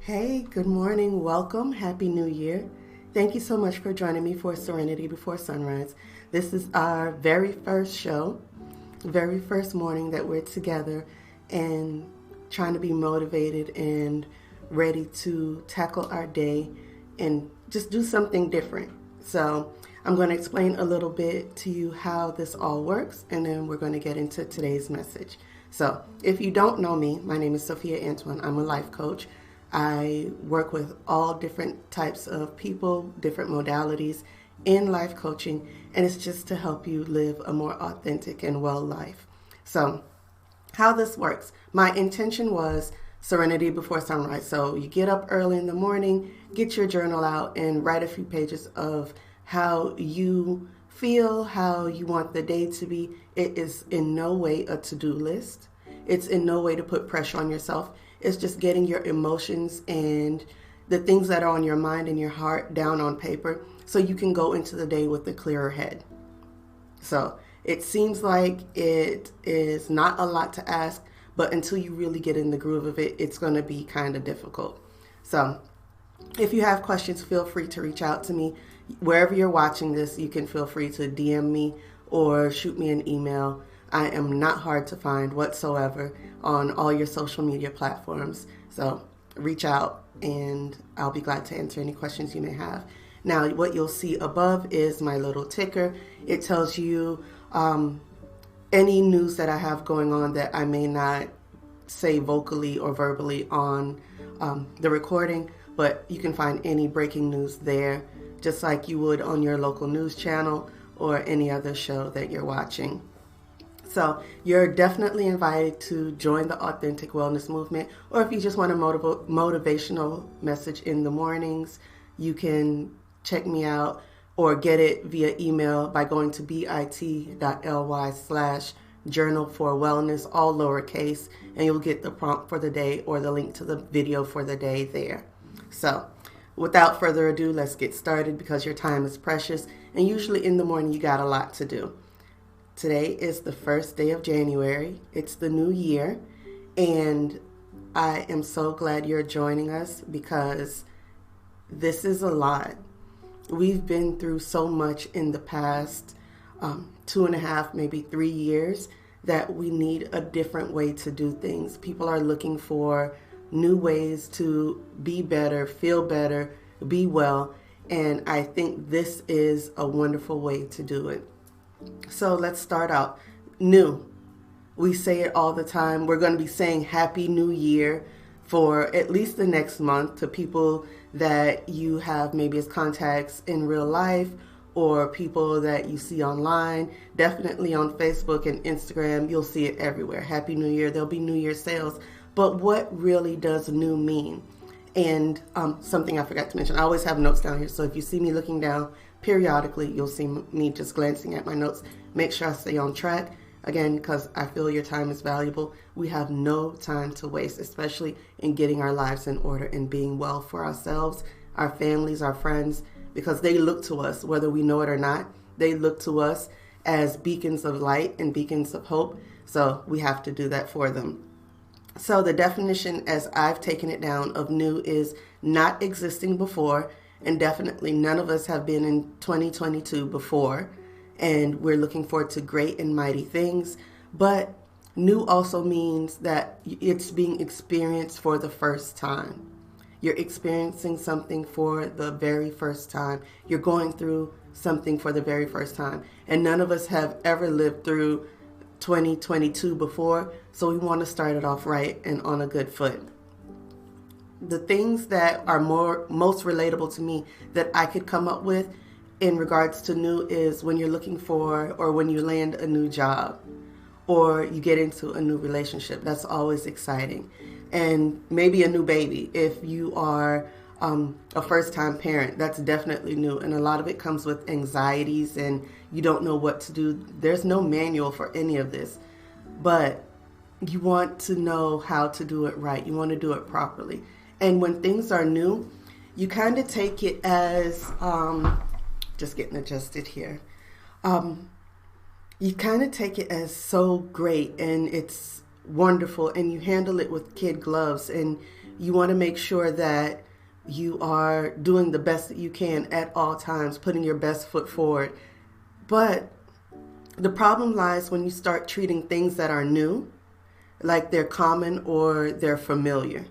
Hey, good morning. Welcome. Happy New Year. Thank you so much for joining me for Serenity Before Sunrise. This is our very first show, very first morning that we're together and trying to be motivated and ready to tackle our day and just do something different. So, I'm going to explain a little bit to you how this all works, and then we're going to get into today's message. So, if you don't know me, my name is Sophia Antoine. I'm a life coach. I work with all different types of people, different modalities in life coaching, and it's just to help you live a more authentic and well life. So, how this works, my intention was Serenity Before Sunrise. So, you get up early in the morning, get your journal out, and write a few pages of how you feel, how you want the day to be. It is in no way a to-do list. It's in no way to put pressure on yourself. It's just getting your emotions and the things that are on your mind and your heart down on paper so you can go into the day with a clearer head. So it seems like it is not a lot to ask, but until you really get in the groove of it, it's going to be kind of difficult. So if you have questions, feel free to reach out to me. Wherever you're watching this, you can feel free to DM me or shoot me an email. I am not hard to find whatsoever on all your social media platforms. So reach out and I'll be glad to answer any questions you may have. Now, what you'll see above is my little ticker. It tells you any news that I have going on that I may not say vocally or verbally on the recording, but you can find any breaking news there, just like you would on your local news channel or any other show that you're watching. So you're definitely invited to join the Authentic Wellness Movement, or if you just want a motivational message in the mornings, you can check me out or get it via email by going to bit.ly/journal for wellness, all lowercase, and you'll get the prompt for the day or the link to the video for the day there. So without further ado, let's get started because your time is precious, and usually in the morning you got a lot to do. Today is the first day of January. It's the new year, and I am so glad you're joining us because this is a lot. We've been through so much in the past 2.5, maybe 3 years that we need a different way to do things. People are looking for new ways to be better, feel better, be well, and I think this is a wonderful way to do it. So let's start out. New. We say it all the time. We're going to be saying Happy New Year for at least the next month to people that you have maybe as contacts in real life or people that you see online. Definitely on Facebook and Instagram, you'll see it everywhere. Happy New Year. There'll be New Year sales. But what really does new mean? And something I forgot to mention, I always have notes down here. So if you see me looking down, periodically, you'll see me just glancing at my notes. Make sure I stay on track. Again, because I feel your time is valuable. We have no time to waste, especially in getting our lives in order and being well for ourselves, our families, our friends, because they look to us, whether we know it or not. They look to us as beacons of light and beacons of hope. So we have to do that for them. So the definition, as I've taken it down, of new is not existing before. And definitely none of us have been in 2022 before, and we're looking forward to great and mighty things. But new also means that it's being experienced for the first time. You're experiencing something for the very first time. You're going through something for the very first time. And none of us have ever lived through 2022 before, so we want to start it off right and on a good foot. The things that are most relatable to me that I could come up with in regards to new is when you're looking for or when you land a new job or you get into a new relationship. That's always exciting. And maybe a new baby. If you are a first-time parent, that's definitely new. And a lot of it comes with anxieties and you don't know what to do. There's no manual for any of this. But you want to know how to do it right. You want to do it properly. And when things are new, you kind of take it as, just getting adjusted here. You kind of take it as so great and it's wonderful, and you handle it with kid gloves, and you want to make sure that you are doing the best that you can at all times, putting your best foot forward. But the problem lies when you start treating things that are new like they're common or they're familiar.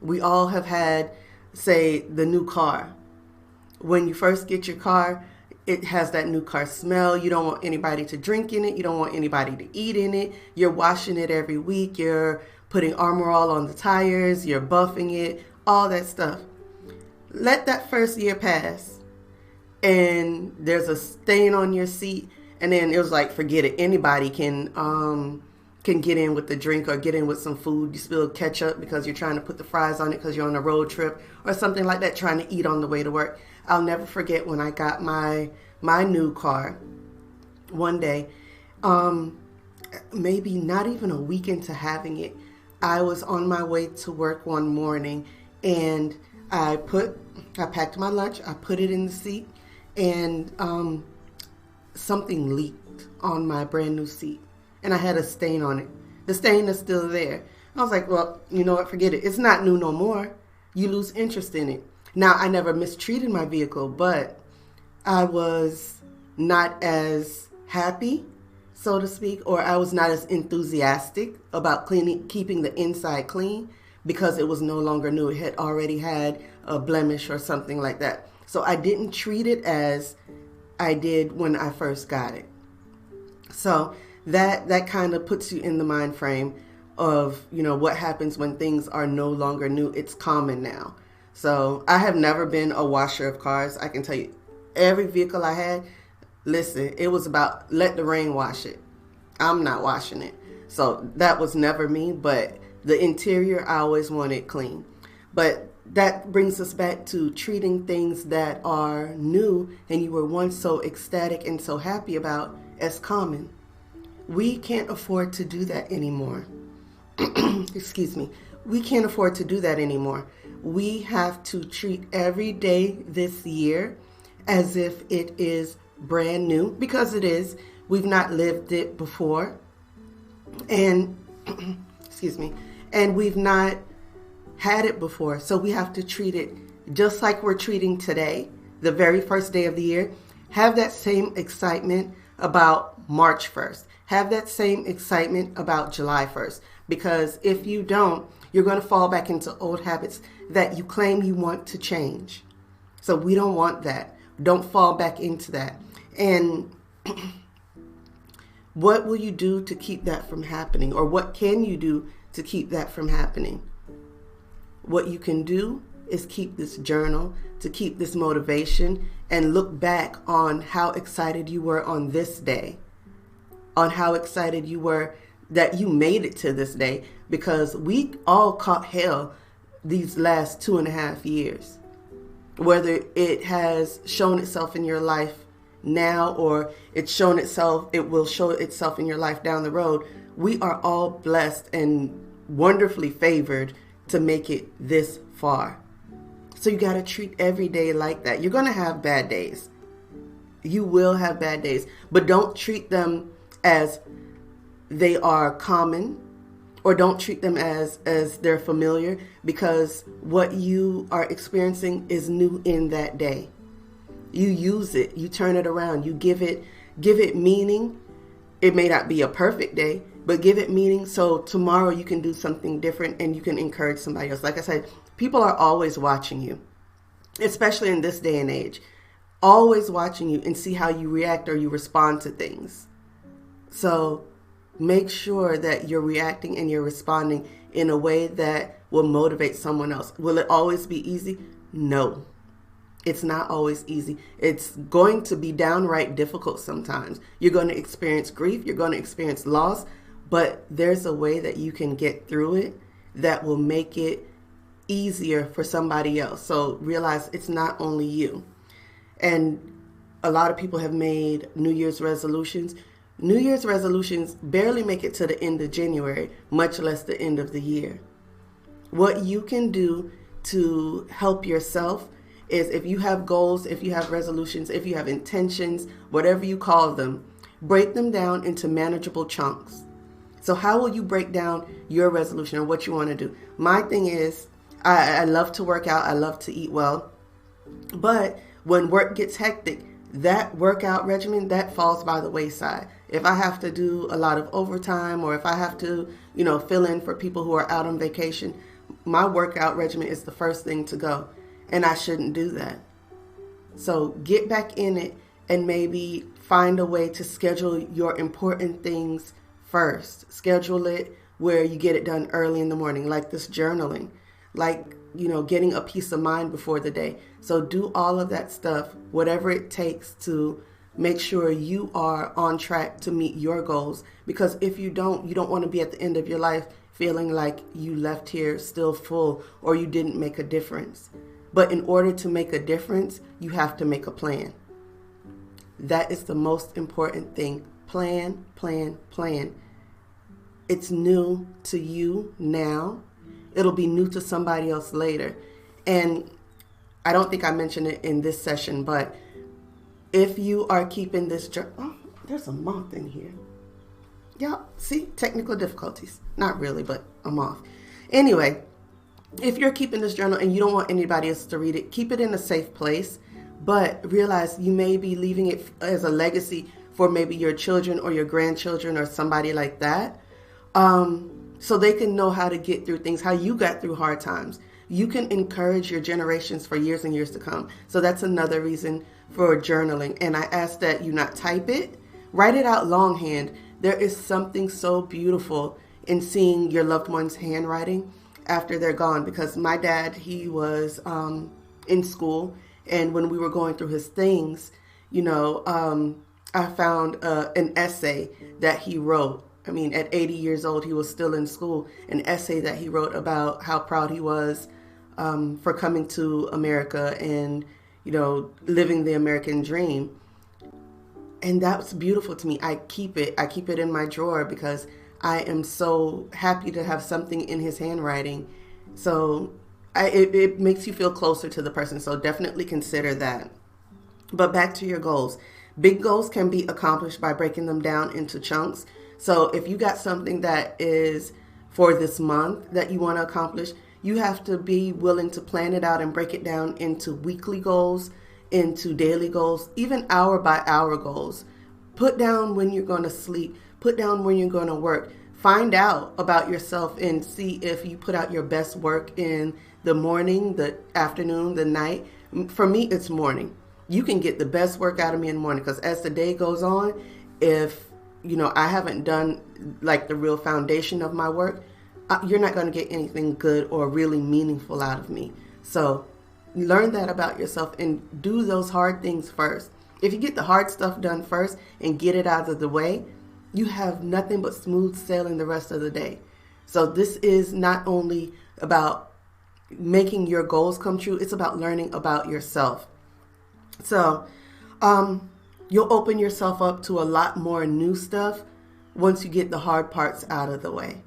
We all have had, say, the new car. When you first get your car, it has that new car smell. You don't want anybody to drink in it. You don't want anybody to eat in it. You're washing it every week. You're putting Armor All on the tires. You're buffing it, all that stuff. Let that first year pass, and there's a stain on your seat, and then it was like, forget it. Anybody can get in with the drink or get in with some food. You spill ketchup because you're trying to put the fries on it because you're on a road trip or something like that, trying to eat on the way to work. I'll never forget when I got my new car one day, maybe not even a week into having it. I was on my way to work one morning, and I packed my lunch, I put it in the seat, and something leaked on my brand new seat, and I had a stain on it. The stain is still there. I was like, well, you know what, forget it. It's not new no more. You lose interest in it. Now, I never mistreated my vehicle, but I was not as happy, so to speak, or I was not as enthusiastic about keeping the inside clean because it was no longer new. It had already had a blemish or something like that. So I didn't treat it as I did when I first got it. So that kind of puts you in the mind frame of, what happens when things are no longer new. It's common now. So I have never been a washer of cars. I can tell you, every vehicle I had, listen, it was about let the rain wash it. I'm not washing it. So that was never me, but the interior, I always wanted clean. But that brings us back to treating things that are new and you were once so ecstatic and so happy about as common. We can't afford to do that anymore. Excuse me. We can't afford to do that anymore. We have to treat every day this year as if it is brand new, because it is. We've not lived it before. And, excuse me, and we've not had it before. So we have to treat it just like we're treating today, the very first day of the year. Have that same excitement about March 1st. Have that same excitement about July 1st. Because if you don't, you're going to fall back into old habits that you claim you want to change. So we don't want that. Don't fall back into that. And what will you do to keep that from happening? Or what can you do to keep that from happening? What you can do is keep this journal, to keep this motivation, and look back on how excited you were on this day, on how excited you were that you made it to this day, because we all caught hell these last 2.5 years. Whether it has shown itself in your life now or it will show itself in your life down the road, we are all blessed and wonderfully favored to make it this far. So you got to treat every day like that. You're going to have bad days. You will have bad days, but don't treat them as they are common, or don't treat them as they're familiar, because what you are experiencing is new in that day. You use it, you turn it around, you give it meaning. It may not be a perfect day, but give it meaning so tomorrow you can do something different and you can encourage somebody else. Like I said, people are always watching you, especially in this day and age, always watching you and see how you react or you respond to things. So make sure that you're reacting and you're responding in a way that will motivate someone else. Will it always be easy? No, it's not always easy. It's going to be downright difficult sometimes. You're going to experience grief. You're going to experience loss. But there's a way that you can get through it that will make it easier for somebody else. So realize it's not only you. And a lot of people have made New Year's resolutions. New Year's resolutions barely make it to the end of January, much less the end of the year. What you can do to help yourself is, if you have goals, if you have resolutions, if you have intentions, whatever you call them, break them down into manageable chunks. So how will you break down your resolution or what you want to do? My thing is, I love to work out. I love to eat well. But when work gets hectic, that workout regimen, that falls by the wayside. If I have to do a lot of overtime, or if I have to, fill in for people who are out on vacation, my workout regimen is the first thing to go. And I shouldn't do that. So get back in it and maybe find a way to schedule your important things first. Schedule it where you get it done early in the morning, like this journaling, like, getting a peace of mind before the day. So do all of that stuff, whatever it takes to make sure you are on track to meet your goals. Because if you don't want to be at the end of your life feeling like you left here still full or you didn't make a difference. But in order to make a difference, you have to make a plan. That is the most important thing. Plan, plan, plan. It's new to you now. It'll be new to somebody else later. And I don't think I mentioned it in this session, but if you are keeping this journal, oh, there's a moth in here. Yeah, see, technical difficulties. Not really, but a moth. Anyway, if you're keeping this journal and you don't want anybody else to read it, keep it in a safe place, but realize you may be leaving it as a legacy for maybe your children or your grandchildren or somebody like that. So they can know how to get through things, how you got through hard times. You can encourage your generations for years and years to come. So that's another reason for journaling. And I ask that you not type it, write it out longhand. There is something so beautiful in seeing your loved one's handwriting after they're gone. Because my dad, he was in school, and when we were going through his things, I found an essay that he wrote. I mean, at 80 years old, he was still in school, an essay that he wrote about how proud he was for coming to America and, living the American dream. And that's beautiful to me. I keep it in my drawer because I am so happy to have something in his handwriting. So it makes you feel closer to the person. So definitely consider that. But back to your goals. Big goals can be accomplished by breaking them down into chunks. So if you got something that is for this month that you want to accomplish, you have to be willing to plan it out and break it down into weekly goals, into daily goals, even hour by hour goals. Put down when you're going to sleep. Put down when you're going to work. Find out about yourself and see if you put out your best work in the morning, the afternoon, the night. For me, it's morning. You can get the best work out of me in the morning because as the day goes on, if I haven't done like the real foundation of my work, you're not going to get anything good or really meaningful out of me. So learn that about yourself and do those hard things first. If you get the hard stuff done first and get it out of the way, you have nothing but smooth sailing the rest of the day. So this is not only about making your goals come true, it's about learning about yourself. So, you'll open yourself up to a lot more new stuff once you get the hard parts out of the way.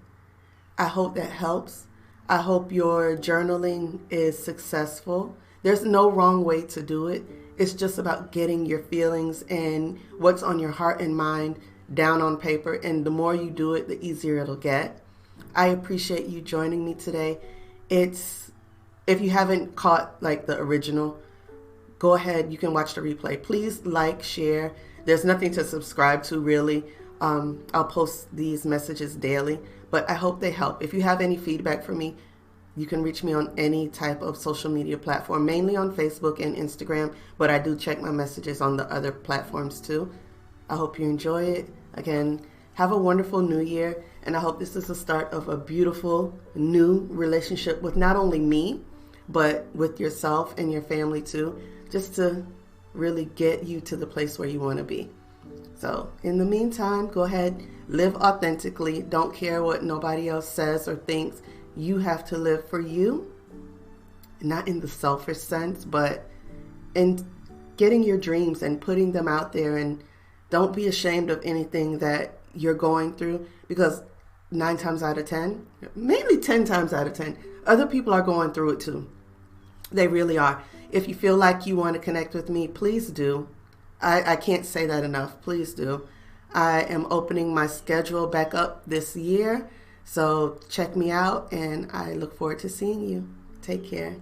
I hope that helps. I hope your journaling is successful. There's no wrong way to do it. It's just about getting your feelings and what's on your heart and mind down on paper. And the more you do it, the easier it'll get. I appreciate you joining me today. If you haven't caught like the original, go ahead, you can watch the replay. Please like, share. There's nothing to subscribe to really. I'll post these messages daily, but I hope they help. If you have any feedback for me, you can reach me on any type of social media platform, mainly on Facebook and Instagram, but I do check my messages on the other platforms too. I hope you enjoy it. Again, have a wonderful new year, and I hope this is the start of a beautiful new relationship with not only me, but with yourself and your family too, just to really get you to the place where you want to be. So in the meantime, go ahead, live authentically. Don't care what nobody else says or thinks. You have to live for you, not in the selfish sense, but in getting your dreams and putting them out there. And don't be ashamed of anything that you're going through, because 9 times out of 10, maybe 10 times out of 10, other people are going through it too. They really are. If you feel like you want to connect with me, please do. I can't say that enough. Please do. I am opening my schedule back up this year. So check me out, and I look forward to seeing you. Take care.